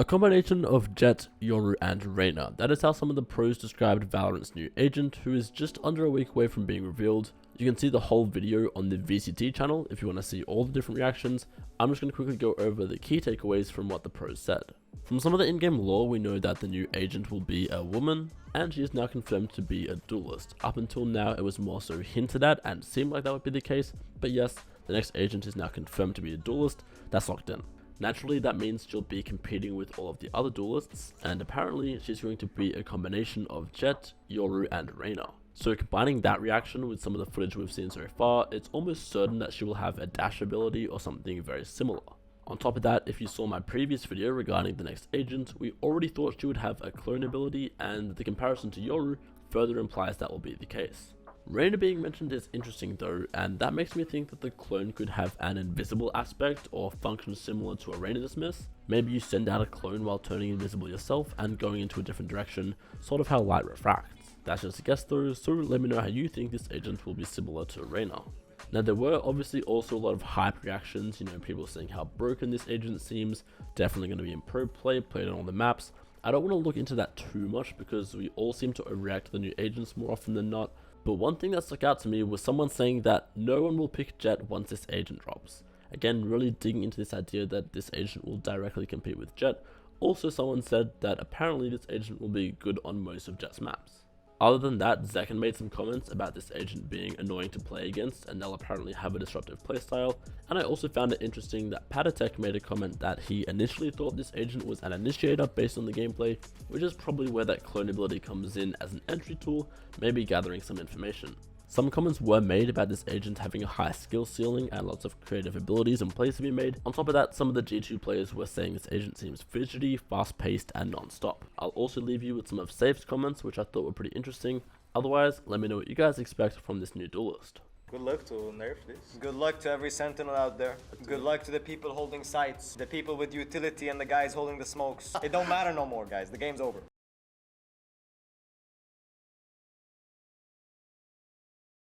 A combination of Jett, Yoru and Reyna. That is how some of the pros described Valorant's new agent, who is just under a week away from being revealed. You can see the whole video on the VCT channel if you want to see all the different reactions. I'm just going to quickly go over the key takeaways from what the pros said. From some of the in-game lore, we know that the new agent will be a woman, and she is now confirmed to be a duelist. Up until now, it was more so hinted at and seemed like that would be the case, but yes, the next agent is now confirmed to be a duelist. That's locked in. Naturally, that means she'll be competing with all of the other duelists, and apparently she's going to be a combination of Jett, Yoru and Reyna. So combining that reaction with some of the footage we've seen so far, it's almost certain that she will have a dash ability or something very similar. On top of that, if you saw my previous video regarding the next agent, we already thought she would have a clone ability, and the comparison to Yoru further implies that will be the case. Reyna being mentioned is interesting though, and that makes me think that the clone could have an invisible aspect or function similar to a Reyna dismiss. Maybe you send out a clone while turning invisible yourself and going into a different direction, sort of how light refracts. That's just a guess though, so let me know how you think this agent will be similar to Reyna. Now there were obviously also a lot of hype reactions, people saying how broken this agent seems, definitely going to be in pro play, played on all the maps. I don't want to look into that too much because we all seem to overreact to the new agents more often than not, but one thing that stuck out to me was someone saying that no one will pick Jett once this agent drops. Again, really digging into this idea that this agent will directly compete with Jett. Also someone said that apparently this agent will be good on most of Jett's maps. Other than that, Zekken made some comments about this agent being annoying to play against, and they'll apparently have a disruptive playstyle. And I also found it interesting that Patatek made a comment that he initially thought this agent was an initiator based on the gameplay, which is probably where that clone ability comes in as an entry tool, maybe gathering some information. Some comments were made about this agent having a high skill ceiling and lots of creative abilities and plays to be made. On top of that, some of the G2 players were saying this agent seems fidgety, fast paced and non-stop. I'll also leave you with some of Safe's comments, which I thought were pretty interesting. Otherwise, let me know what you guys expect from this new duelist. Good luck to nerf this. Good luck to every sentinel out there. Good luck to the people holding sights, the people with utility and the guys holding the smokes. It don't matter no more, guys. The game's over.